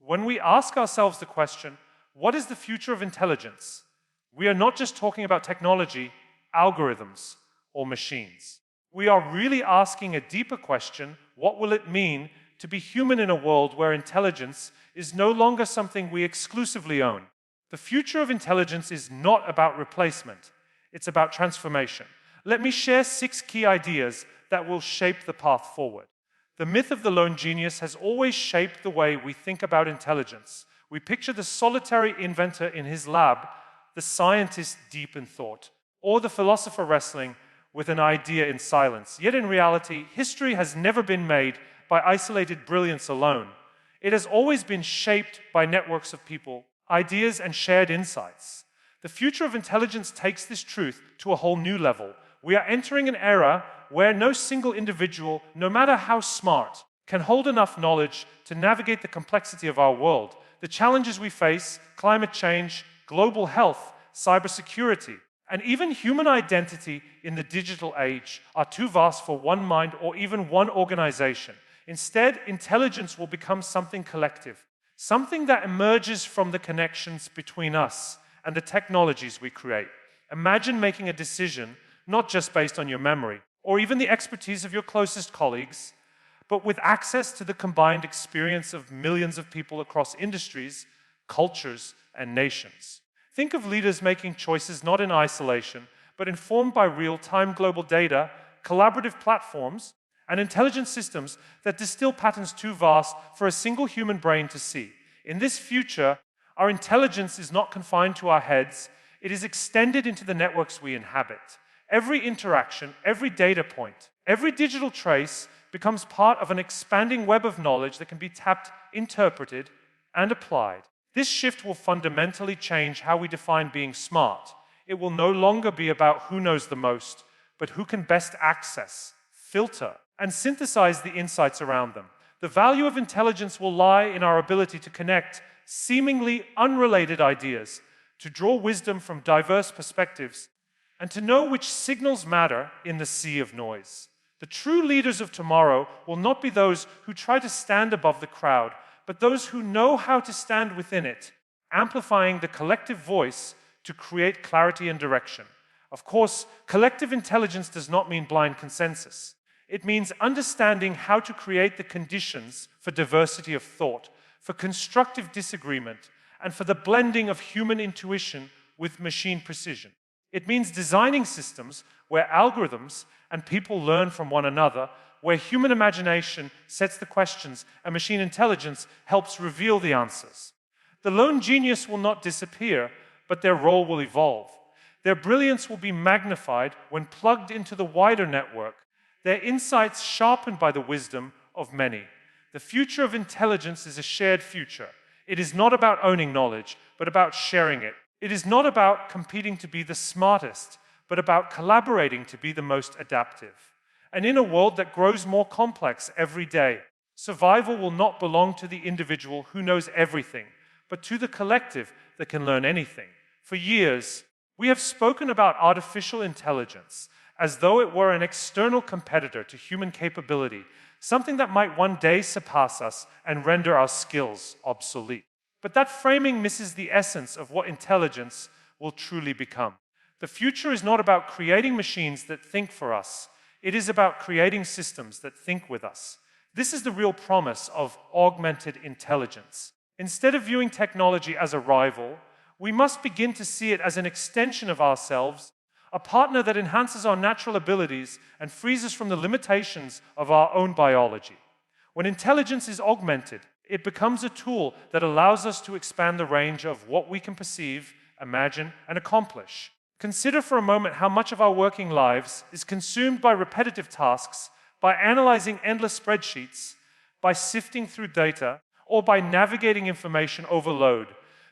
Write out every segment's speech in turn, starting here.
When we ask ourselves the question, what is the future of intelligence? We are not just talking about technology, algorithms, or machines. We are really asking a deeper question: what will it mean to be human in a world where intelligence is no longer something we exclusively own? The future of intelligence is not about replacement, it's about transformation. Let me share 6 key ideas that will shape the path forward. The myth of the lone genius has always shaped the way we think about intelligence. We picture the solitary inventor in his lab, the scientist deep in thought, or the philosopher wrestling with an idea in silence. Yet in reality, history has never been made by isolated brilliance alone. It has always been shaped by networks of people, ideas, and shared insights. The future of intelligence takes this truth to a whole new level. We are entering an era where no single individual, no matter how smart, can hold enough knowledge to navigate the complexity of our world. The challenges we face, climate change, global health, cybersecurity, and even human identity in the digital age are too vast for one mind or even one organization. Instead, intelligence will become something collective, something that emerges from the connections between us and the technologies we create. Imagine making a decision not just based on your memory or even the expertise of your closest colleagues, but with access to the combined experience of millions of people across industries, cultures, and nations. Think of leaders making choices not in isolation, but informed by real-time global data, collaborative platforms, and intelligent systems that distill patterns too vast for a single human brain to see. In this future, our intelligence is not confined to our heads, it is extended into the networks we inhabit. Every interaction, every data point, every digital trace becomes part of an expanding web of knowledge that can be tapped, interpreted, and applied. This shift will fundamentally change how we define being smart. It will no longer be about who knows the most, but who can best access, filter, and synthesize the insights around them. The value of intelligence will lie in our ability to connect seemingly unrelated ideas, to draw wisdom from diverse perspectives, and to know which signals matter in the sea of noise. The true leaders of tomorrow will not be those who try to stand above the crowd, but those who know how to stand within it, amplifying the collective voice to create clarity and direction. Of course, collective intelligence does not mean blind consensus. It means understanding how to create the conditions for diversity of thought, for constructive disagreement, and for the blending of human intuition with machine precision. It means designing systems where algorithms and people learn from one another, where human imagination sets the questions and machine intelligence helps reveal the answers. The lone genius will not disappear, but their role will evolve. Their brilliance will be magnified when plugged into the wider network, their insights sharpened by the wisdom of many. The future of intelligence is a shared future. It is not about owning knowledge, but about sharing it. It is not about competing to be the smartest, but about collaborating to be the most adaptive. And in a world that grows more complex every day, survival will not belong to the individual who knows everything, but to the collective that can learn anything. For years, we have spoken about artificial intelligence as though it were an external competitor to human capability, something that might one day surpass us and render our skills obsolete. But that framing misses the essence of what intelligence will truly become. The future is not about creating machines that think for us. It is about creating systems that think with us. This is the real promise of augmented intelligence. Instead of viewing technology as a rival, we must begin to see it as an extension of ourselves, a partner that enhances our natural abilities and frees us from the limitations of our own biology. When intelligence is augmented, it becomes a tool that allows us to expand the range of what we can perceive, imagine, and accomplish. Consider for a moment how much of our working lives is consumed by repetitive tasks, by analyzing endless spreadsheets, by sifting through data, or by navigating information overload.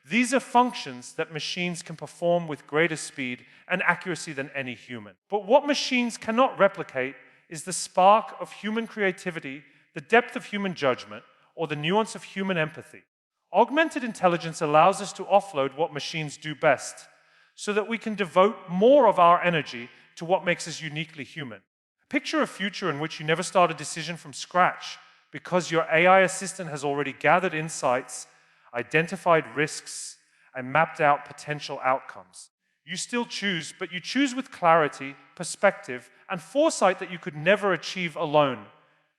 These are functions that machines can perform with greater speed and accuracy than any human. But what machines cannot replicate is the spark of human creativity, the depth of human judgment, or the nuance of human empathy. Augmented intelligence allows us to offload what machines do best, so that we can devote more of our energy to what makes us uniquely human. Picture a future in which you never start a decision from scratch because your AI assistant has already gathered insights, identified risks, and mapped out potential outcomes. You still choose, but you choose with clarity, perspective, and foresight that you could never achieve alone.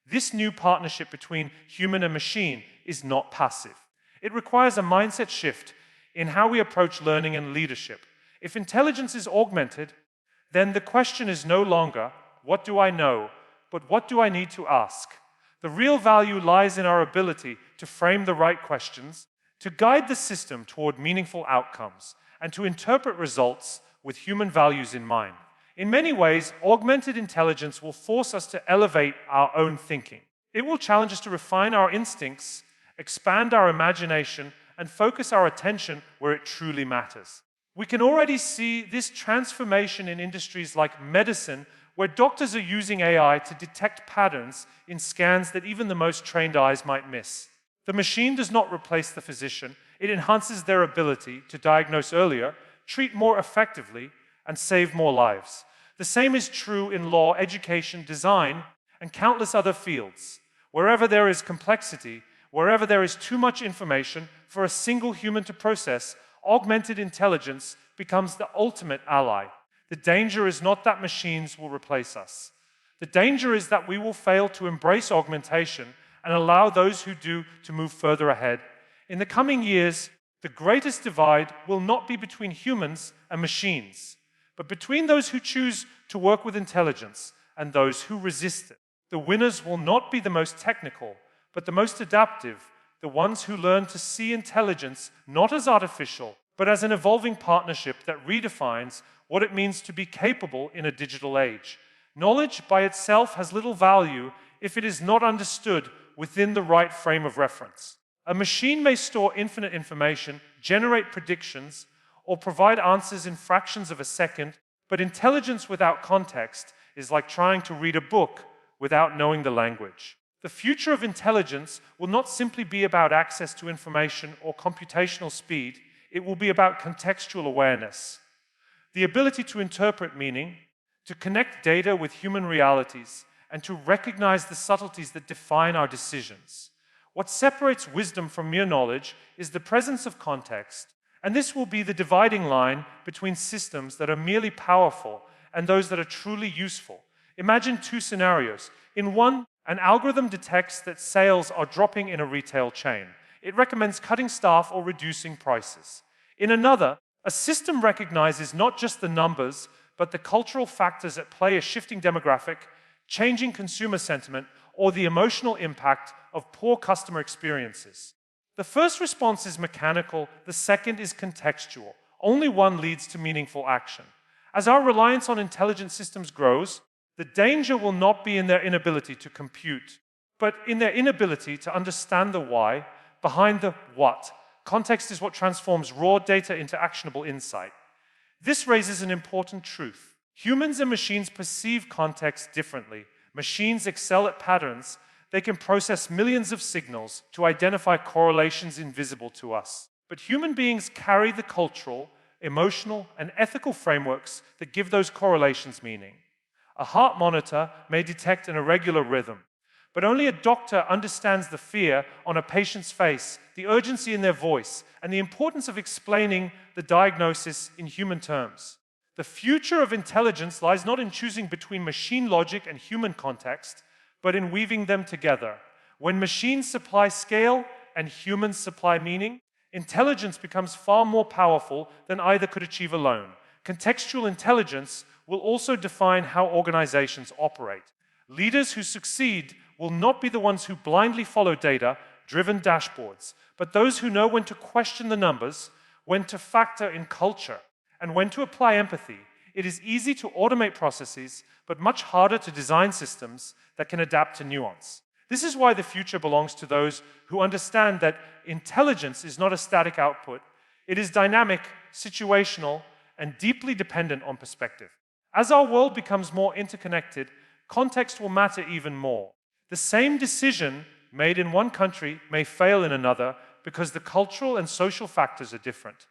This new partnership between human and machine is not passive. It requires a mindset shift in how we approach learning and leadership. If intelligence is augmented, then the question is no longer, what do I know, but what do I need to ask? The real value lies in our ability to frame the right questions, to guide the system toward meaningful outcomes, and to interpret results with human values in mind. In many ways, augmented intelligence will force us to elevate our own thinking. It will challenge us to refine our instincts, expand our imagination, and focus our attention where it truly matters. We can already see this transformation in industries like medicine, where doctors are using AI to detect patterns in scans that even the most trained eyes might miss. The machine does not replace the physician. It enhances their ability to diagnose earlier, treat more effectively, and save more lives. The same is true in law, education, design, and countless other fields. Wherever there is complexity, wherever there is too much information for a single human to process, augmented intelligence becomes the ultimate ally. The danger is not that machines will replace us. The danger is that we will fail to embrace augmentation and allow those who do to move further ahead. In the coming years, the greatest divide will not be between humans and machines, but between those who choose to work with intelligence and those who resist it. The winners will not be the most technical, but the most adaptive, the ones who learn to see intelligence not as artificial, but as an evolving partnership that redefines what it means to be capable in a digital age. Knowledge by itself has little value if it is not understood within the right frame of reference. A machine may store infinite information, generate predictions, or provide answers in fractions of a second, but intelligence without context is like trying to read a book without knowing the language. The future of intelligence will not simply be about access to information or computational speed. It will be about contextual awareness, the ability to interpret meaning, to connect data with human realities, and to recognize the subtleties that define our decisions. What separates wisdom from mere knowledge is the presence of context, and this will be the dividing line between systems that are merely powerful and those that are truly useful. Imagine two scenarios. In one, an algorithm detects that sales are dropping in a retail chain. It recommends cutting staff or reducing prices. In another, a system recognizes not just the numbers, but the cultural factors at play, a shifting demographic, changing consumer sentiment, or the emotional impact of poor customer experiences. The first response is mechanical, the second is contextual. Only one leads to meaningful action. As our reliance on intelligent systems grows, the danger will not be in their inability to compute, but in their inability to understand the why behind the what. Context is what transforms raw data into actionable insight. This raises an important truth. Humans and machines perceive context differently. Machines excel at patterns. They can process millions of signals to identify correlations invisible to us. But human beings carry the cultural, emotional, and ethical frameworks that give those correlations meaning. A heart monitor may detect an irregular rhythm, but only a doctor understands the fear on a patient's face, the urgency in their voice, and the importance of explaining the diagnosis in human terms. The future of intelligence lies not in choosing between machine logic and human context, but in weaving them together. When machines supply scale and humans supply meaning, intelligence becomes far more powerful than either could achieve alone. Contextual intelligence will also define how organizations operate. Leaders who succeed will not be the ones who blindly follow data-driven dashboards, but those who know when to question the numbers, when to factor in culture, and when to apply empathy. It is easy to automate processes, but much harder to design systems that can adapt to nuance. This is why the future belongs to those who understand that intelligence is not a static output. It is dynamic, situational, and deeply dependent on perspective. As our world becomes more interconnected, context will matter even more. The same decision made in one country may fail in another because the cultural and social factors are different.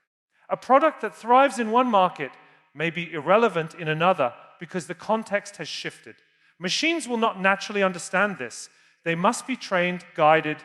A product that thrives in one market may be irrelevant in another because the context has shifted. Machines will not naturally understand this. They must be trained, guided,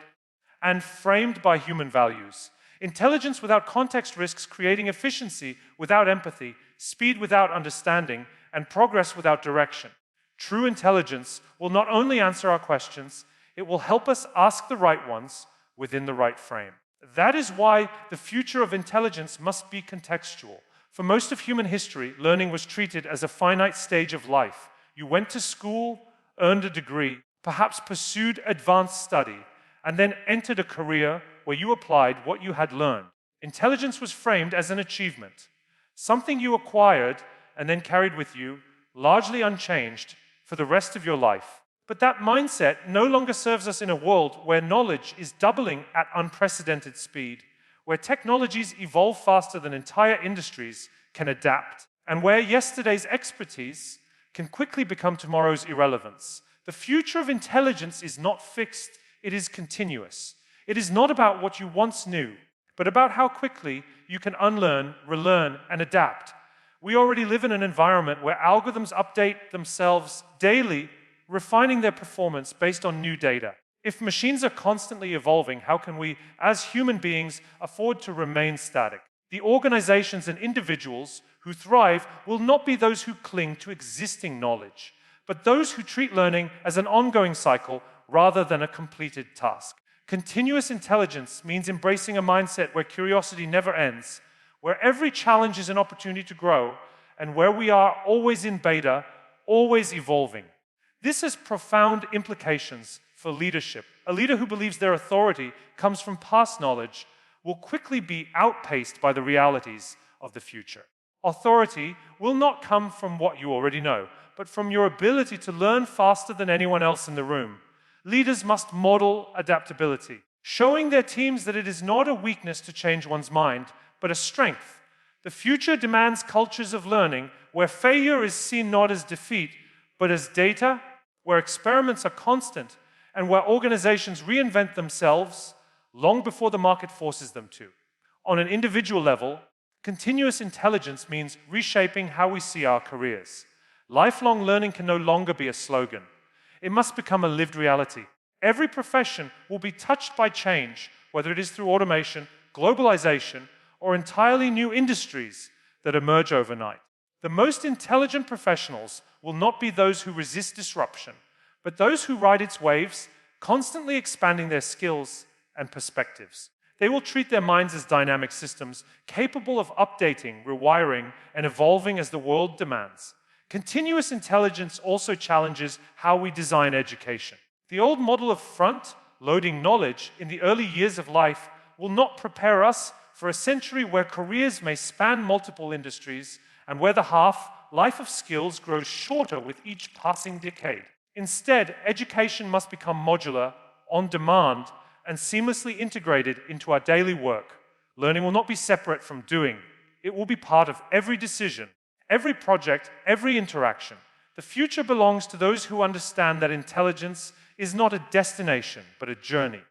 and framed by human values. Intelligence without context risks creating efficiency without empathy, speed without understanding, and progress without direction. True intelligence will not only answer our questions, it will help us ask the right ones within the right frame. That is why the future of intelligence must be contextual. For most of human history, learning was treated as a finite stage of life. You went to school, earned a degree, perhaps pursued advanced study, and then entered a career where you applied what you had learned. Intelligence was framed as an achievement, something you acquired and then carried with you, largely unchanged, for the rest of your life. But that mindset no longer serves us in a world where knowledge is doubling at unprecedented speed, where technologies evolve faster than entire industries can adapt, and where yesterday's expertise can quickly become tomorrow's irrelevance. The future of intelligence is not fixed, it is continuous. It is not about what you once knew, but about how quickly you can unlearn, relearn, and adapt. We already live in an environment where algorithms update themselves daily, refining their performance based on new data. If machines are constantly evolving, how can we, as human beings, afford to remain static? The organizations and individuals who thrive will not be those who cling to existing knowledge, but those who treat learning as an ongoing cycle rather than a completed task. Continuous intelligence means embracing a mindset where curiosity never ends, where every challenge is an opportunity to grow, and where we are always in beta, always evolving. This has profound implications for leadership. A leader who believes their authority comes from past knowledge will quickly be outpaced by the realities of the future. Authority will not come from what you already know, but from your ability to learn faster than anyone else in the room. Leaders must model adaptability, showing their teams that it is not a weakness to change one's mind, but a strength. The future demands cultures of learning where failure is seen not as defeat, but as data, where experiments are constant, and where organizations reinvent themselves long before the market forces them to. On an individual level, continuous intelligence means reshaping how we see our careers. Lifelong learning can no longer be a slogan. It must become a lived reality. Every profession will be touched by change, whether it is through automation, globalization, or entirely new industries that emerge overnight. The most intelligent professionals will not be those who resist disruption, but those who ride its waves, constantly expanding their skills and perspectives. They will treat their minds as dynamic systems, capable of updating, rewiring, and evolving as the world demands. Continuous intelligence also challenges how we design education. The old model of front-loading knowledge in the early years of life will not prepare us for a century where careers may span multiple industries and where the half-life of skills grows shorter with each passing decade. Instead, education must become modular, on demand, and seamlessly integrated into our daily work. Learning will not be separate from doing. It will be part of every decision, every project, every interaction. The future belongs to those who understand that intelligence is not a destination, but a journey.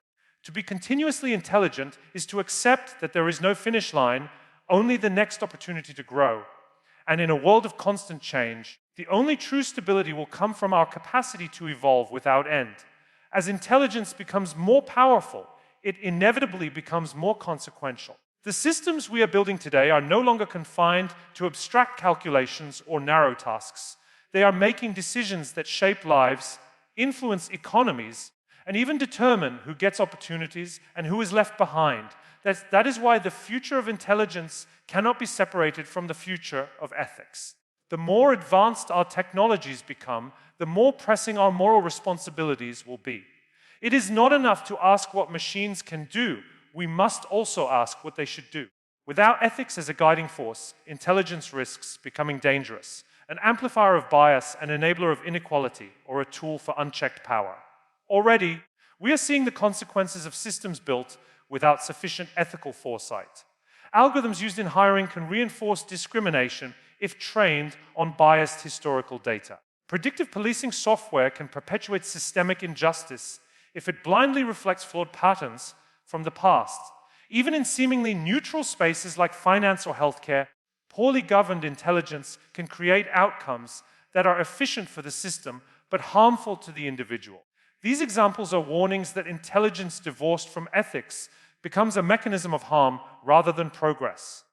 To be continuously intelligent is to accept that there is no finish line, only the next opportunity to grow. And in a world of constant change, the only true stability will come from our capacity to evolve without end. As intelligence becomes more powerful, it inevitably becomes more consequential. The systems we are building today are no longer confined to abstract calculations or narrow tasks. They are making decisions that shape lives, influence economies, and even determine who gets opportunities and who is left behind. That is why the future of intelligence cannot be separated from the future of ethics. The more advanced our technologies become, the more pressing our moral responsibilities will be. It is not enough to ask what machines can do. We must also ask what they should do. Without ethics as a guiding force, intelligence risks becoming dangerous, an amplifier of bias, an enabler of inequality, or a tool for unchecked power. Already, we are seeing the consequences of systems built without sufficient ethical foresight. Algorithms used in hiring can reinforce discrimination if trained on biased historical data. Predictive policing software can perpetuate systemic injustice if it blindly reflects flawed patterns from the past. Even in seemingly neutral spaces like finance or healthcare, poorly governed intelligence can create outcomes that are efficient for the system but harmful to the individual. These examples are warnings that intelligence divorced from ethics becomes a mechanism of harm rather than progress.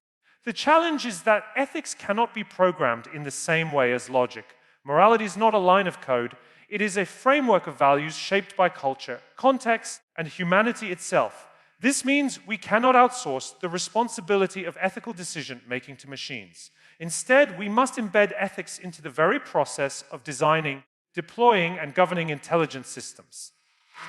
The challenge is that ethics cannot be programmed in the same way as logic. Morality is not a line of code. It is a framework of values shaped by culture, context, and humanity itself. This means we cannot outsource the responsibility of ethical decision-making to machines. Instead, we must embed ethics into the very process of designing, deploying, and governing intelligent systems.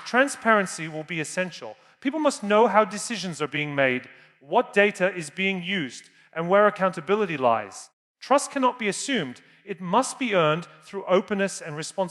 Transparency will be essential. People must know how decisions are being made, what data is being used, and where accountability lies. Trust cannot be assumed. It must be earned through openness and responsibility.